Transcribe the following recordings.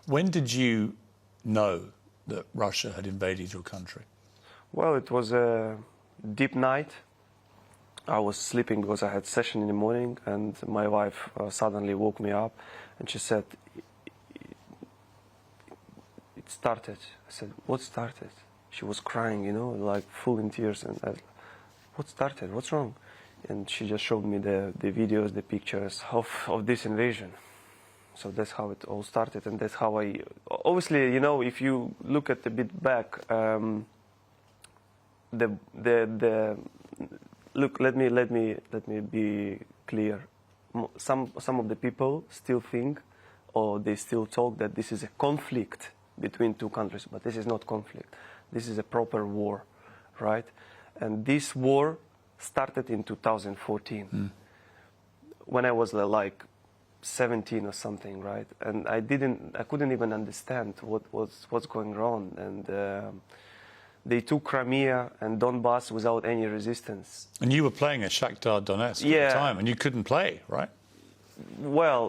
When did you know that Russia had invaded your country? Well, it was a deep night. I was sleeping because I had session in the morning, and my wife suddenly woke me up, and she said, "It started." I said, "What started?" She was crying, you know, like full in tears, and I, "What started? What's wrong?" And she just showed me the videos, the pictures of this invasion. So that's how it all started, and that's how I. Obviously, you know, if you look at a bit back, look. Let me be clear. Some of the people still think, or they still talk that this is a conflict between two countries, but this is not conflict. This is a proper war, right? And this war started in 2014, when I was like 17 or something, right? And I couldn't even understand what's going on. And they took Crimea and Donbass without any resistance. And you were playing at Shakhtar Donetsk at the time, and you couldn't play, right? Well,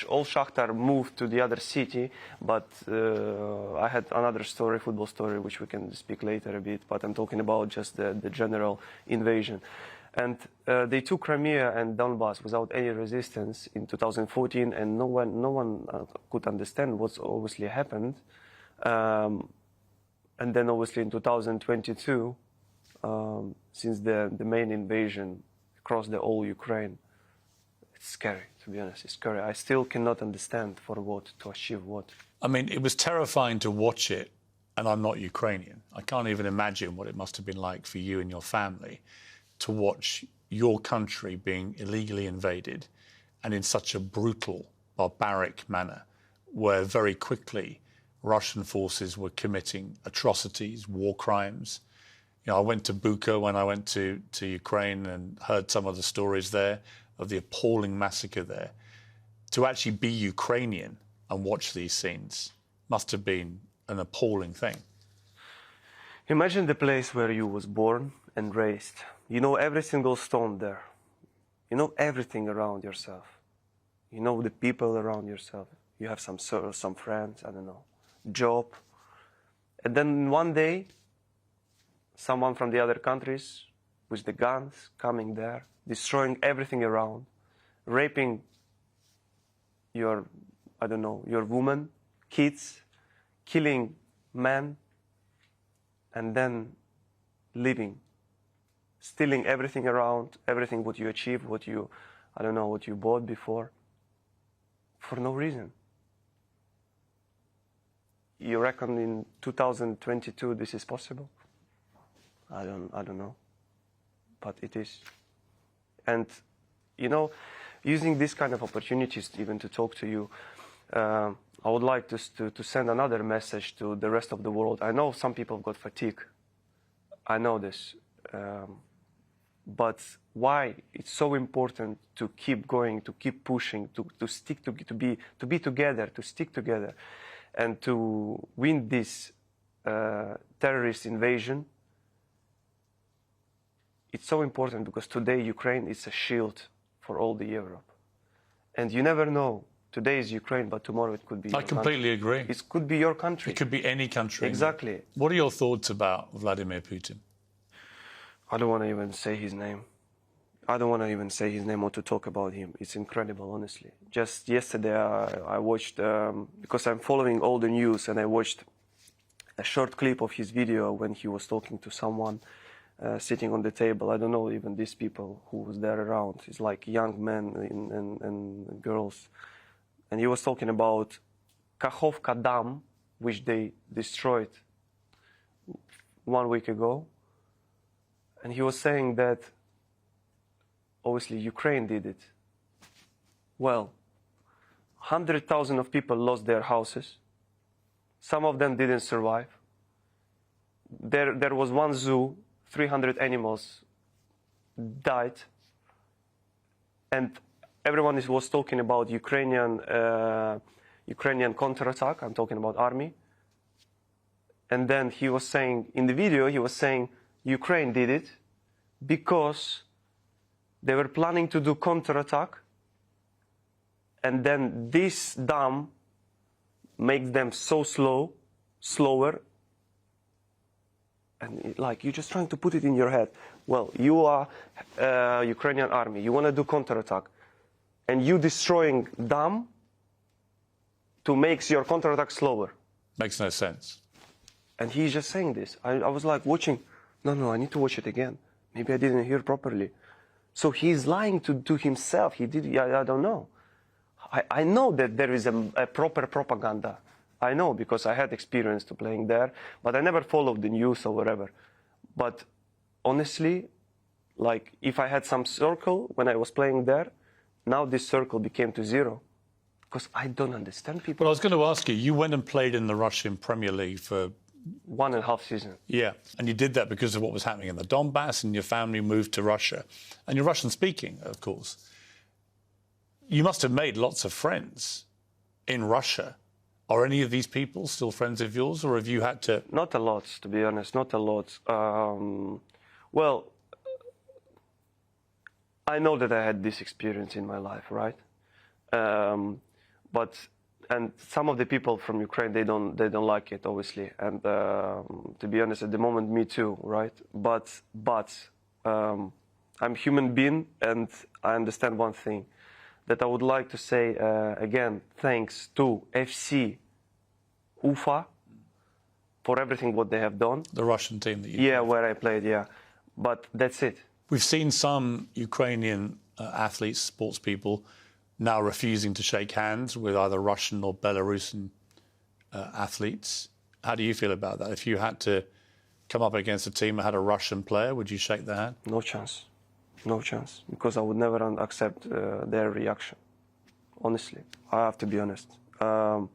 all Shakhtar moved to the other city, but I had another story, football story, which we can speak later a bit, but I'm talking about just the general invasion. And they took Crimea and Donbass without any resistance in 2014, and no one could understand what's obviously happened. And then obviously in 2022, since the main invasion across the whole Ukraine, it's scary, to be honest. It's scary. I still cannot understand for what, to achieve what. I mean, it was terrifying to watch it, and I'm not Ukrainian. I can't even imagine what it must have been like for you and your family to watch your country being illegally invaded, and in such a brutal, barbaric manner, where very quickly Russian forces were committing atrocities, war crimes. You know, I went to Bucha when I went to Ukraine and heard some of the stories there of the appalling massacre there. To actually be Ukrainian and watch these scenes must have been an appalling thing. Imagine the place where you was born and raised. You know every single stone there. You know everything around yourself. You know the people around yourself. You have some friends, I don't know, job. And then one day, someone from the other countries with the guns coming there, destroying everything around, raping your, I don't know, your woman, kids, killing men, and then leaving, stealing everything around, everything what you achieved, what you, I don't know, what you bought before, for no reason. You reckon in 2022 this is possible? I don't know, but it is. And, you know, using this kind of opportunities even to talk to you, I would like to send another message to the rest of the world. I know some people got fatigue. I know this. But why it's so important to keep going, to keep pushing, to stick to be together, to stick together, and to win this terrorist invasion. It's so important because today Ukraine is a shield for all the Europe. And you never know. Today is Ukraine, but tomorrow it could be your country. I completely agree. It could be your country. It could be any country. Exactly. What are your thoughts about Vladimir Putin? I don't want to even say his name. I don't want to even say his name or to talk about him. It's incredible, honestly. Just yesterday I watched, because I'm following all the news, and I watched a short clip of his video when he was talking to someone sitting on the table. I don't know even these people who was there around. It's like young men and girls. And he was talking about Kakhovka Dam, which they destroyed 1 week ago. And he was saying that obviously Ukraine did it. Well, 100,000 of people lost their houses. Some of them didn't survive. There was one zoo, 300 animals died. And everyone was talking about Ukrainian counterattack. I'm talking about army. And then he was saying, in the video, he was saying, Ukraine did it because they were planning to do counterattack, and then this dam makes them so slower. And like, you're just trying to put it in your head. Well, you are Ukrainian army. You want to do counterattack. And you destroying them to make your counterattack slower. Makes no sense. And he's just saying this. I was like watching, no, I need to watch it again. Maybe I didn't hear properly. So he's lying to himself. He did, I don't know. I know that there is a proper propaganda. I know because I had experience to playing there, but I never followed the news or whatever. But honestly, like if I had some circle when I was playing there, now this circle became to zero. Because I don't understand people. Well, I was going to ask you, you went and played in the Russian Premier League for 1.5 seasons. Yeah, and you did that because of what was happening in the Donbass, and your family moved to Russia. And you're Russian-speaking, of course. You must have made lots of friends in Russia. Are any of these people still friends of yours, or have you had to... Not a lot, to be honest, not a lot. Well, I know that I had this experience in my life, right? And some of the people from Ukraine, they don't like it, obviously. And to be honest, at the moment, me too, right? But I'm a human being, and I understand one thing, that I would like to say again, thanks to FC Ufa for everything what they have done. The Russian team that you played. Where I played, yeah. But that's it. We've seen some Ukrainian athletes, sports people, now refusing to shake hands with either Russian or Belarusian athletes. How do you feel about that? If you had to come up against a team that had a Russian player, would you shake their hand? No chance. No chance. Because I would never accept their reaction. Honestly, I have to be honest. Do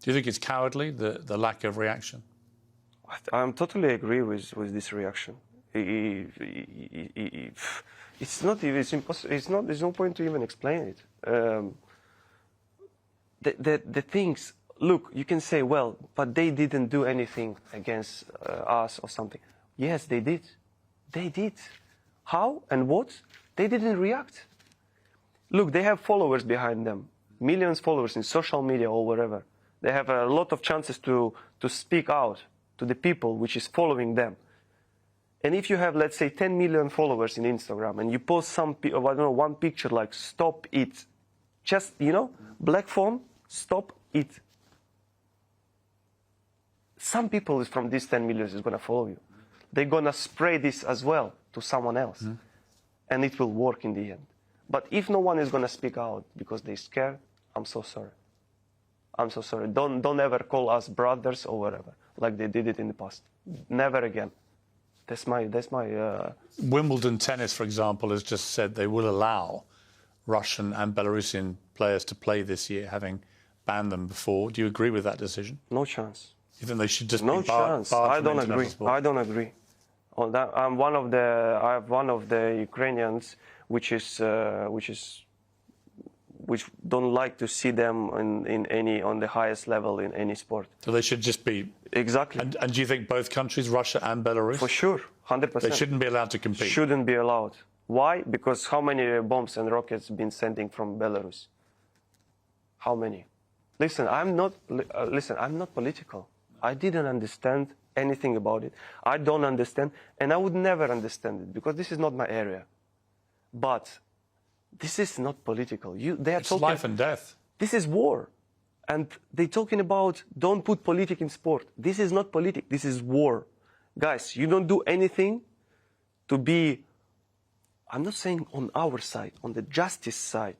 you think it's cowardly, the lack of reaction? I totally agree with this reaction. It's not even, it's impossible. It's not, there's no point to even explain it. The things, look, you can say, well, but they didn't do anything against us or something. Yes, they did. They did. How and what? They didn't react. Look, they have followers behind them. Millions of followers in social media or wherever. They have a lot of chances to speak out to the people which is following them. And if you have, let's say, 10 million followers in Instagram and you post some, I don't know, one picture like, stop it. Just, black phone, stop it. Some people from these 10 million is going to follow you. They're going to spray this as well to someone else. And it will work in the end. But if no one is going to speak out because they're scared, I'm so sorry. I'm so sorry. Don't ever call us brothers or whatever, like they did it in the past. Never again. That's my. Wimbledon tennis, for example, has just said they will allow Russian and Belarusian players to play this year, having banned them before. Do you agree with that decision? No chance. You think they should just no be barred? Chance. I don't agree. I don't agree. On that, I have one of the Ukrainians which don't like to see them on the highest level in any sport. So they should just be... Exactly. And do you think both countries, Russia and Belarus? For sure, 100%. They shouldn't be allowed to compete? Shouldn't be allowed. Why? Because how many bombs and rockets been sending from Belarus? How many? Listen, I'm not political. I didn't understand anything about it. I don't understand, and I would never understand it, because this is not my area. But this is not political. It's life and death. This is war. And they're talking about don't put politics in sport. This is not politics. This is war. Guys, you don't do anything to be, I'm not saying on our side, on the justice side.